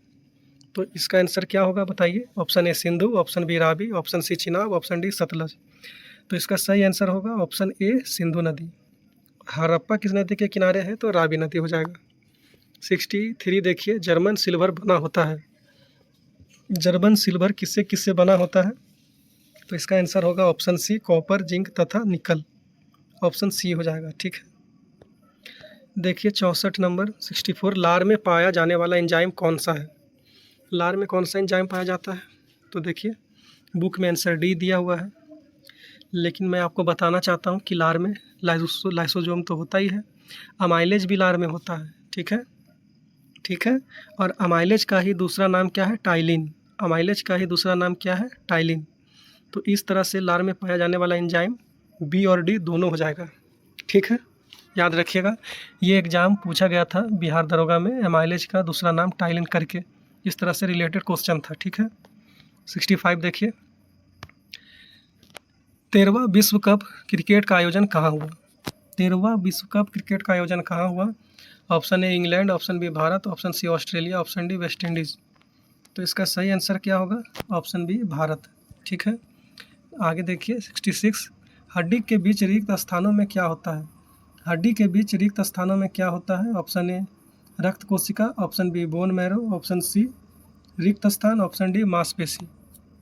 [SPEAKER 1] तो इसका आंसर क्या होगा बताइए? Option A Sindhu, option B Ravi, option C Chenab, option D Sutlej. तो इसका सही आंसर होगा ऑप्शन ए सिंधु नदी। हड़प्पा किस नदी के किनारे है? तो रावी नदी हो जाएगा। 63 देखिए, जर्मन सिल्वर बना होता है। जर्मन सिल्वर किससे किससे बना होता है? तो इसका आंसर होगा ऑप्शन सी कॉपर, जिंक तथा निकल। ऑप्शन सी हो जाएगा। ठीक है। देखिए 64 नंबर 64, लार में पाया जाने वाला एंजाइम कौन सा है? लार में कौन सा एंजाइम पाया जाता है? तो देखिए बुक में आंसर डी दिया हुआ है, लेकिन मैं आपको बताना चाहता हूँ कि लार में लाइसोसोम तो होता ही है, अमाइलेज भी लार में होता है। ठीक है। ठीक है। और अमाइलेज का ही दूसरा नाम क्या है? टाइलिन। अमाइलेज का ही दूसरा नाम क्या है? टाइलिन। तो इस तरह से लार में पाया जाने वाला एंजाइम बी और डी दोनों हो जाएगा। ठीक है। याद रखिएगा, ये एग्ज़ाम पूछा गया था बिहार दरोगा में, अमाइलेज का दूसरा नाम टाइलिन करके, इस तरह से रिलेटेड क्वेश्चन था। ठीक है। 65 देखिए, 13वां विश्व कप क्रिकेट का आयोजन कहाँ हुआ? 13वां विश्व कप क्रिकेट का आयोजन कहाँ हुआ? Option A England, option B Bharat, option C Australia, option D West Indies. तो इसका सही आंसर क्या होगा? Option B Bharat. ठीक है। आगे देखिए 66, हड्डी के बीच रिक्त स्थानों में क्या होता है? हड्डी के बीच रिक्त स्थानों में क्या होता है? ऑप्शन ए रक्त कोशिका, option B bone marrow, option C रिक्त स्थान, ऑप्शन डी मांसपेशी।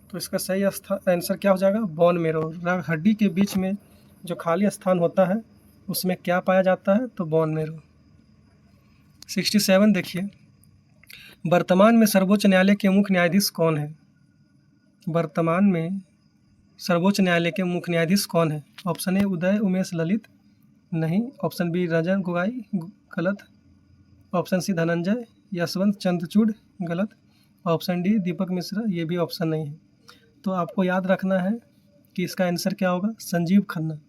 [SPEAKER 1] तो इसका सही आंसर क्या हो जाएगा? Bone marrow. हड्डी के बीच में जो खाली स्थान होता है उसमें क्या पाया जाता है? तो बोन मैरो। 67 देखिए, वर्तमान में सर्वोच्च न्यायालय के मुख्य न्यायाधीश कौन है? वर्तमान में सर्वोच्च न्यायालय के मुख्य न्यायाधीश कौन है? ऑप्शन ए उदय उमेश ललित, नहीं। ऑप्शन बी रंजन गोगोई, गलत। ऑप्शन सी धनंजय यशवंत चंद्रचूड़, गलत। ऑप्शन डी दीपक मिश्रा, ये भी ऑप्शन नहीं है। तो आपको याद रखना है कि इसका आंसर क्या होगा? संजीव खन्ना।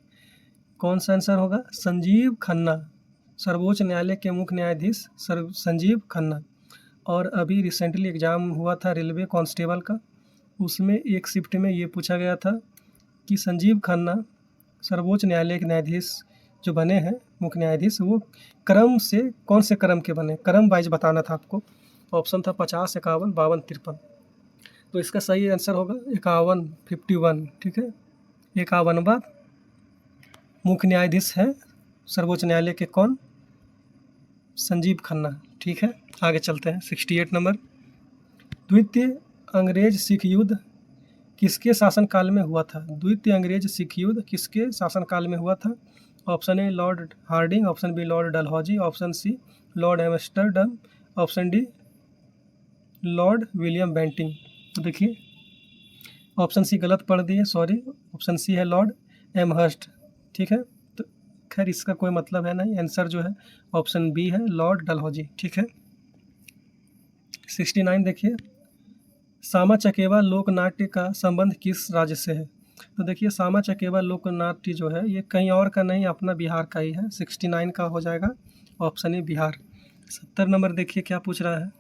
[SPEAKER 1] कौन सा आंसर होगा? संजीव खन्ना। सर्वोच्च न्यायालय के मुख्य न्यायाधीश संजीव खन्ना। और अभी रिसेंटली एग्ज़ाम हुआ था रेलवे कांस्टेबल का, उसमें एक शिफ्ट में ये पूछा गया था कि संजीव खन्ना सर्वोच्च न्यायालय के न्यायाधीश जो बने हैं, मुख्य न्यायाधीश, वो क्रम से कौन से क्रम के बने? क्रम वाइज बताना था आपको। ऑप्शन था 50, 51, 52, 53। तो इसका सही आंसर होगा 51, 51। ठीक है। 51वां मुख्य न्यायाधीश है सर्वोच्च न्यायालय के कौन? संजीव खन्ना। ठीक है। आगे चलते हैं 68 नंबर, द्वितीय अंग्रेज सिख युद्ध किसके शासनकाल में हुआ था? द्वितीय अंग्रेज सिख युद्ध किसके शासनकाल में हुआ था? Option A Lord Hardinge, option B Lord Dalhousie, option C Lord Amsterdam, option D Lord William Bentinck. तो देखिए ऑप्शन सी गलत पढ़ दिए, सॉरी। ऑप्शन सी है लॉर्ड एमहर्स्ट। ठीक है। तो खैर इसका कोई मतलब है नहीं, आंसर जो है ऑप्शन बी है लॉर्ड डलहौजी। ठीक है। 69 देखिए, सामा चकेवा लोक नाट्य का संबंध किस राज्य से है? तो देखिए सामा चकेवा लोक नाट्य जो है ये कहीं और का नहीं, अपना बिहार का ही है। 69 का हो जाएगा ऑप्शन ए बिहार। 70 नंबर देखिए क्या पूछ रहा है,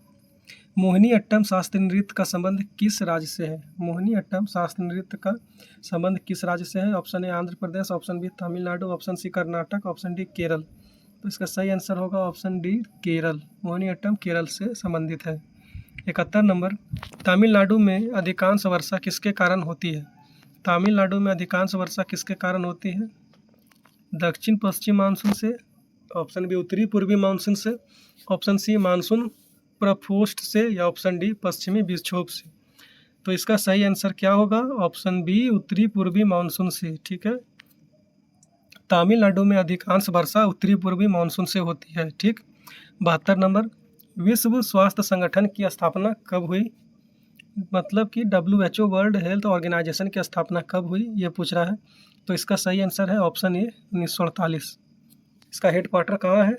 [SPEAKER 1] मोहिनी अट्टम शास्त्रीय नृत्य का संबंध किस राज्य से है? मोहिनी अट्टम शास्त्रीय नृत्य का संबंध किस राज्य से है? Option A Andhra Pradesh, option B Tamil Nadu, option C Karnataka, option D Kerala. तो इसका सही आंसर होगा option D Kerala. Mohiniyattam Kerala से संबंधित है। 71 नंबर, तमिलनाडु में अधिकांश वर्षा किसके कारण होती है? तमिलनाडु में अधिकांश वर्षा किसके कारण होती है? दक्षिण पश्चिम मानसून से, ऑप्शन बी उत्तरी पूर्वी मानसून से, ऑप्शन सी मानसून प्रकोष्ठ से, या ऑप्शन डी पश्चिमी विक्षोभ से। तो इसका सही आंसर क्या होगा? ऑप्शन बी उत्तरी पूर्वी मानसून से। ठीक है। तमिलनाडु में अधिकांश वर्षा उत्तरी पूर्वी मानसून से होती है। ठीक। 72 नंबर, विश्व स्वास्थ्य संगठन की स्थापना कब हुई? मतलब कि WHO वर्ल्ड हेल्थ ऑर्गेनाइजेशन की स्थापना कब हुई, ये पूछ रहा है। तो इसका सही आंसर है ऑप्शन ए 1948। इसका हेडक्वार्टर कहाँ है?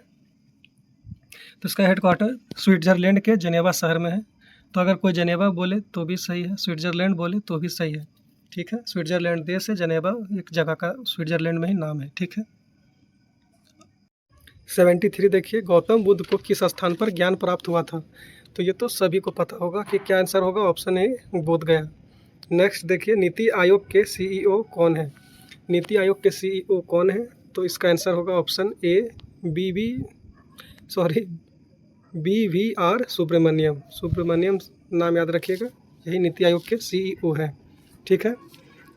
[SPEAKER 1] तो इसका हेडक्वार्टर स्विट्ज़रलैंड के जेनेवा शहर में है। तो अगर कोई जेनेवा बोले तो भी सही है, स्विट्ज़रलैंड बोले तो भी सही है। ठीक है। स्विट्ज़रलैंड देश है, जेनेवा एक जगह का स्विट्ज़रलैंड में ही नाम है। ठीक है। 73 देखिए, गौतम बुद्ध को किस स्थान पर ज्ञान प्राप्त हुआ था? तो ये तो सभी को पता होगा कि क्या आंसर होगा, ऑप्शन ए बोध गया। नेक्स्ट देखिए, नीति आयोग के सीईओ कौन है? नीति आयोग के सीईओ कौन है? तो इसका आंसर होगा option A BVR Subramaniam. Subramaniam नाम याद रखिएगा, यही नीति आयोग के सीईओ है। ठीक है।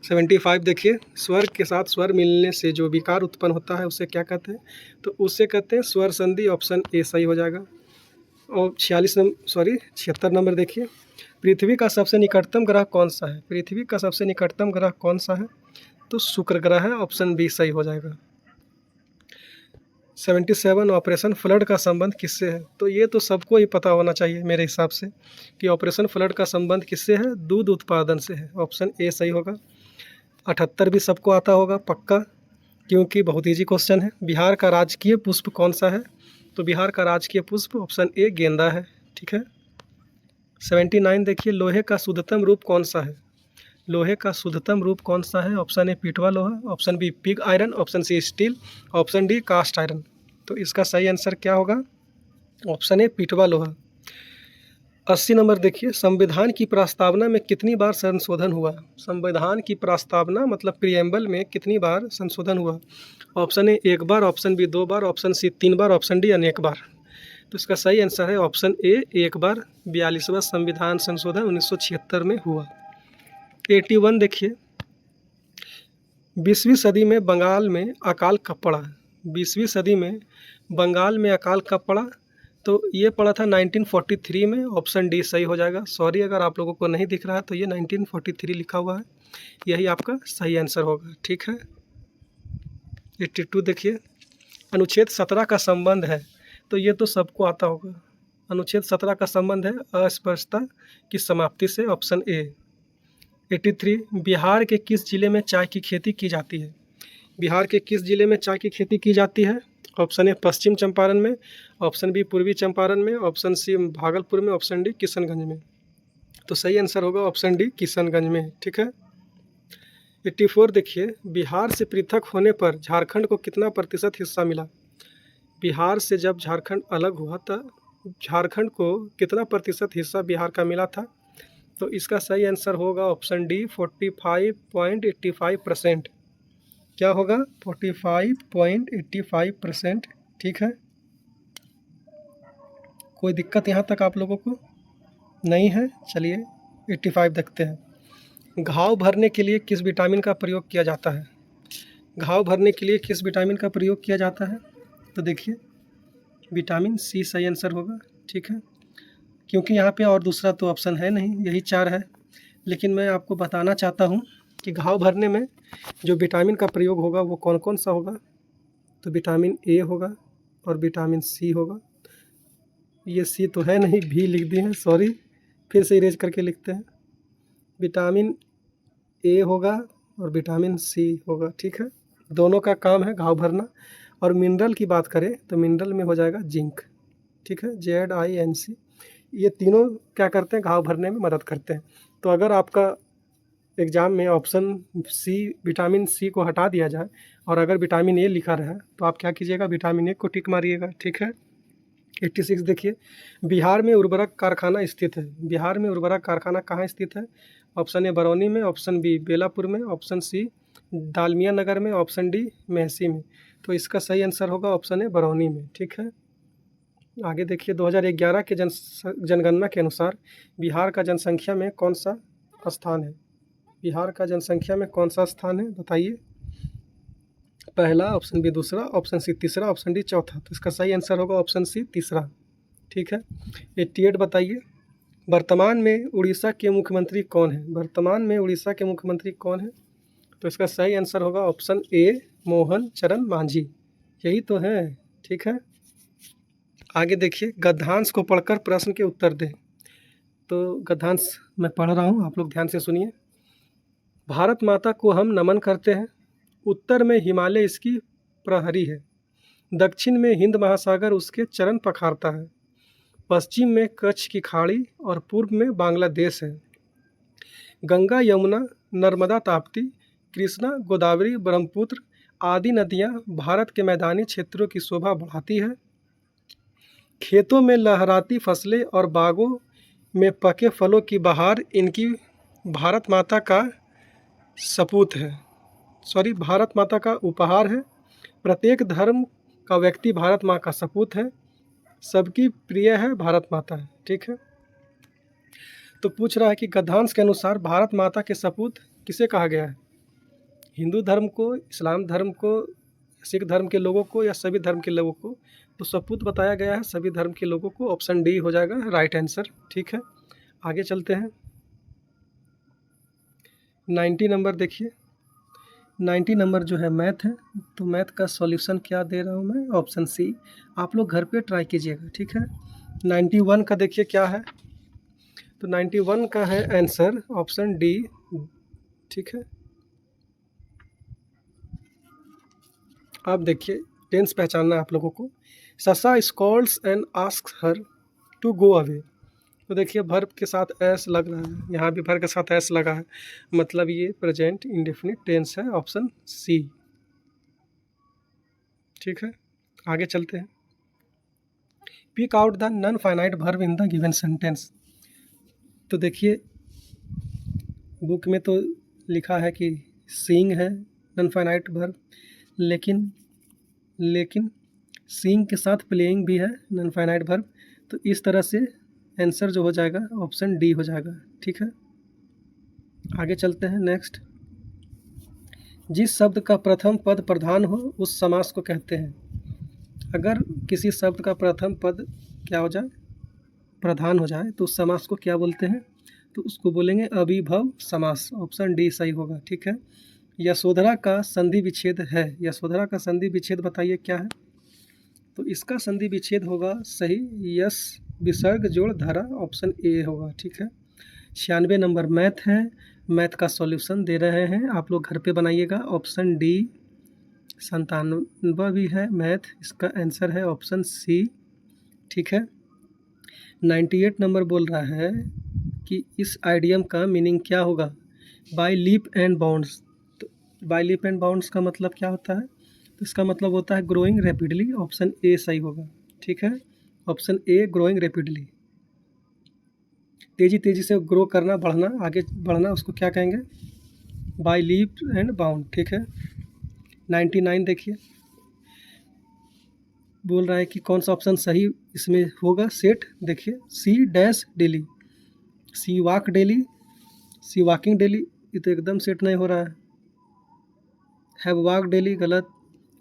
[SPEAKER 1] 75 देखिए, स्वर के साथ स्वर मिलने से जो विकार उत्पन्न होता है उसे क्या कहते हैं? तो उसे कहते हैं स्वर संधि, ऑप्शन ए सही हो जाएगा। और 76 नंबर देखिए, पृथ्वी का सबसे निकटतम ग्रह कौन सा है? पृथ्वी का सबसे निकटतम ग्रह कौन सा है? तो शुक्र ग्रह है, ऑप्शन बी सही हो जाएगा। 77 ऑपरेशन फ्लड का संबंध किससे है? तो ये तो सबको ही पता होना चाहिए मेरे हिसाब से कि ऑपरेशन फ्लड का संबंध किससे है? दूध उत्पादन से है, ऑप्शन ए सही होगा। 78 भी सबको आता होगा पक्का, क्योंकि बहुत ईजी क्वेश्चन है। बिहार का राजकीय पुष्प कौन सा है? तो बिहार का राजकीय पुष्प ऑप्शन ए गेंदा है। ठीक है। 79 देखिए, लोहे का शुद्धतम रूप कौन सा है? लोहे का शुद्धतम रूप कौन सा है? ऑप्शन ए पीटवा लोहा, option B pig iron, option C steel, option D cast iron. तो इसका सही आंसर क्या होगा? ऑप्शन ए पीटवा लोहा। 80 नंबर देखिए, संविधान की प्रस्तावना में कितनी बार संशोधन हुआ? संविधान की प्रस्तावना मतलब प्रिएम्बल में कितनी बार संशोधन हुआ? ऑप्शन ए एक बार, ऑप्शन बी 2 बार, ऑप्शन सी 3 बार, ऑप्शन डी अनेक बार। तो इसका सही आंसर है ऑप्शन ए एक बार। 42वां संविधान संशोधन 1976 में हुआ। 81 देखिए, 20वीं सदी में बंगाल में अकाल कब पड़ा? 20वीं सदी में बंगाल में अकाल कब पड़ा? तो ये पड़ा था 1943 में, ऑप्शन डी सही हो जाएगा। सॉरी अगर आप लोगों को नहीं दिख रहा है, तो ये 1943 लिखा हुआ है, यही आपका सही आंसर होगा। ठीक है। 82 देखिए, अनुच्छेद 17 का संबंध है, तो ये तो सबको आता होगा। अनुच्छेद 17 का संबंध है अस्पष्टता की समाप्ति से, ऑप्शन ए। 83, बिहार के किस जिले में चाय की खेती की जाती है? बिहार के किस जिले में चाय की खेती की जाती है? ऑप्शन ए पश्चिम चंपारण में, ऑप्शन बी पूर्वी चंपारण में, ऑप्शन सी भागलपुर में, ऑप्शन डी किशनगंज में। तो सही आंसर होगा ऑप्शन डी किशनगंज में। ठीक है। 84 देखिए, बिहार से पृथक होने पर झारखंड को कितना प्रतिशत हिस्सा मिला? बिहार से जब झारखंड अलग हुआ था, झारखंड को कितना प्रतिशत हिस्सा बिहार का मिला था? तो इसका सही आंसर होगा ऑप्शन डी 45.85%। क्या होगा? 45.85%। ठीक है। कोई दिक्कत यहाँ तक आप लोगों को नहीं है? चलिए 85 देखते हैं। घाव भरने के लिए किस विटामिन का प्रयोग किया जाता है? घाव भरने के लिए किस विटामिन का प्रयोग किया जाता है? तो देखिए, विटामिन सी सही आंसर होगा। ठीक है, क्योंकि यहाँ पे और दूसरा तो ऑप्शन है नहीं, यही 4 है। लेकिन मैं आपको बताना चाहता हूँ कि घाव भरने में जो विटामिन का प्रयोग होगा वो कौन कौन सा होगा? तो विटामिन ए होगा और विटामिन सी होगा। ये सी तो है नहीं, भी लिख दिए हैं, सॉरी, फिर से इरेज करके लिखते हैं। विटामिन ए होगा और विटामिन सी होगा। ठीक है, दोनों का काम है घाव भरना। और मिनरल की बात करें तो मिनरल में हो जाएगा जिंक। ठीक है, ZINC। ये तीनों क्या करते हैं? घाव भरने में मदद करते हैं। तो अगर आपका एग्ज़ाम में ऑप्शन सी विटामिन सी को हटा दिया जाए और अगर विटामिन ए लिखा रहा है तो आप क्या कीजिएगा? विटामिन ए को टिक मारिएगा। ठीक है। 86 देखिए, बिहार में उर्वरक कारखाना स्थित है। बिहार में उर्वरक कारखाना कहाँ स्थित है? ऑप्शन ए बरौनी में, ऑप्शन बी बेलापुर में, ऑप्शन सी डालमिया नगर में, ऑप्शन डी मेहसी में। तो इसका सही आंसर होगा ऑप्शन ए बरौनी में। ठीक है। आगे देखिए, 2011 के जनगणना के अनुसार बिहार का जनसंख्या में कौन सा स्थान है? बिहार का जनसंख्या में कौन सा स्थान है बताइए? पहला, ऑप्शन बी दूसरा, ऑप्शन सी तीसरा, ऑप्शन डी चौथा। तो इसका सही आंसर होगा ऑप्शन सी तीसरा। ठीक है। 88 बताइए, वर्तमान में उड़ीसा के मुख्यमंत्री कौन है? वर्तमान में उड़ीसा के मुख्यमंत्री कौन है? तो इसका सही आंसर होगा ऑप्शन ए मोहन चरण मांझी, यही तो है। ठीक है। आगे देखिए, गद्यांश को पढ़कर प्रश्न के उत्तर दें। तो गद्यांश मैं पढ़ रहा हूँ, आप लोग ध्यान से सुनिए। भारत माता को हम नमन करते हैं। उत्तर में हिमालय इसकी प्रहरी है, दक्षिण में हिंद महासागर उसके चरण पखारता है, पश्चिम में कच्छ की खाड़ी और पूर्व में बांग्लादेश है। गंगा यमुना नर्मदा ताप्ती कृष्णा गोदावरी ब्रह्मपुत्र आदि नदियाँ भारत के मैदानी क्षेत्रों की शोभा बढ़ाती है। खेतों में लहराती फसलें और बागों में पके फलों की बहार इनकी भारत माता का सपूत है, भारत माता का उपहार है। प्रत्येक धर्म का व्यक्ति भारत माँ का सपूत है, सबकी प्रिय है भारत माता है। ठीक है, तो पूछ रहा है कि गद्यांश के अनुसार भारत माता के सपूत किसे कहा गया है? हिंदू धर्म को, इस्लाम धर्म को, सिख धर्म के लोगों को या सभी धर्म के लोगों को? तो सपूत बताया गया है सभी धर्म के लोगों को। ऑप्शन डी हो जाएगा राइट आंसर। ठीक है, आगे चलते हैं। 90 नंबर देखिए, 90 नंबर जो है मैथ है, तो मैथ का सॉल्यूशन क्या दे रहा हूँ मैं? Option C. आप लोग घर पे ट्राई कीजिएगा। ठीक है, 91 का देखिए क्या है, तो 91 का है आंसर ऑप्शन डी। ठीक है, आप देखिए टेंस पहचानना है आप लोगों को। Sasa scolds and asks her to go away. तो देखिए वर्ब के साथ एस लग रहा है, यहाँ भी वर्ब के साथ एस लगा है, मतलब ये प्रेजेंट इंडेफिनिट टेंस है, ऑप्शन सी। ठीक है, आगे चलते हैं। Pick out the non finite verb in the given sentence. तो देखिए बुक में तो लिखा है कि सीइंग है नॉन फाइनाइट वर्ब, लेकिन सीइंग के साथ प्लेइंग भी है नॉन फाइनाइट वर्ब। तो इस तरह से आंसर जो हो जाएगा ऑप्शन डी हो जाएगा। ठीक है, आगे चलते हैं नेक्स्ट। जिस शब्द का प्रथम पद प्रधान हो उस समास को कहते हैं। अगर किसी शब्द का प्रथम पद क्या हो जाए? प्रधान हो जाए, तो उस समास को क्या बोलते हैं? तो उसको बोलेंगे अविभव समास। ऑप्शन डी सही होगा। ठीक है, यशोधरा का संधि विच्छेद है। यशोधरा का संधि विच्छेद बताइए क्या है? तो इसका संधि विच्छेद होगा सही यश विसर्ग जोड़ धरा, ऑप्शन ए होगा। ठीक है, 96 नंबर मैथ है, मैथ का सॉल्यूशन दे रहे हैं, आप लोग घर पे बनाइएगा। Option D. 97 भी है मैथ, इसका आंसर है ऑप्शन सी। ठीक है, 98 नंबर बोल रहा है कि इस आइडियम का मीनिंग क्या होगा? By leap and bounds. तो बाय लीप एंड बाउंड्स का मतलब क्या होता है? तो इसका मतलब होता है ग्रोइंग रैपिडली, ऑप्शन ए सही होगा। ठीक है, ऑप्शन ए ग्रोइंग रैपिडली, तेज़ी से ग्रो करना, बढ़ना, आगे बढ़ना, उसको क्या कहेंगे? By leap and bound. ठीक है, 99 देखिए बोल रहा है कि कौन सा ऑप्शन सही इसमें होगा सेट। देखिए C dash daily, C walk daily, C walking daily, ये तो एकदम सेट नहीं हो रहा है। हैव वॉक डेली गलत,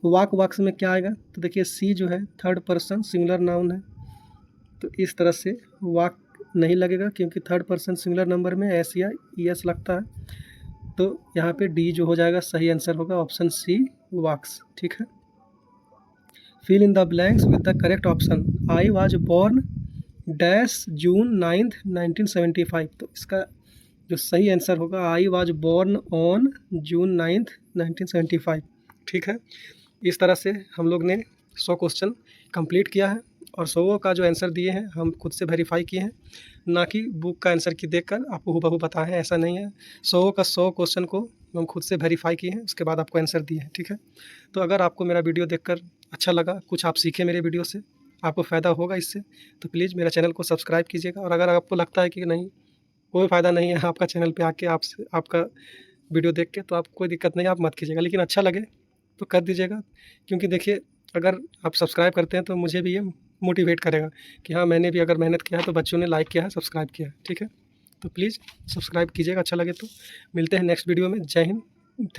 [SPEAKER 1] वॉक्स में क्या आएगा? तो देखिए सी जो है थर्ड पर्सन सिंगुलर नाउन है, तो इस तरह से वॉक नहीं लगेगा, क्योंकि थर्ड पर्सन सिंगुलर नंबर में एस या ई एस लगता है। तो यहाँ पे डी जो हो जाएगा सही आंसर होगा ऑप्शन सी वॉक्स। ठीक है, fill in the blanks with the correct option. I was born dash June 9th 1975। तो इसका जो सही आंसर होगा I was born on June 9th 1975। ठीक है, इस तरह से हम लोग ने 100 क्वेश्चन कंप्लीट किया है, और 100 का जो आंसर दिए हैं हम खुद से वेरीफाई किए हैं, ना कि बुक का आंसर की देखकर आपको हूबहू बताएं, ऐसा नहीं है। 100 का 100 क्वेश्चन को हम खुद से वेरीफाई किए हैं, उसके बाद आपको आंसर दिए हैं। ठीक है, तो अगर आपको मेरा वीडियो देखकर अच्छा लगा, कुछ आप सीखे मेरे वीडियो से, आपको फ़ायदा होगा इससे, तो प्लीज़ मेरा चैनल को सब्सक्राइब कीजिएगा। और अगर आपको लगता है कि नहीं कोई फ़ायदा नहीं है आपका चैनल पे आके आपका वीडियो देख के, तो आप कोई दिक्कत नहीं, आप मत कीजिएगा, लेकिन अच्छा लगे तो कर दीजिएगा। क्योंकि देखिए अगर आप सब्सक्राइब करते हैं तो मुझे भी ये मोटिवेट करेगा कि हाँ मैंने भी अगर मेहनत किया है, तो बच्चों ने लाइक किया है, सब्सक्राइब किया है। ठीक है, तो प्लीज़ सब्सक्राइब कीजिएगा अच्छा लगे तो। मिलते हैं नेक्स्ट वीडियो में। जय हिंद।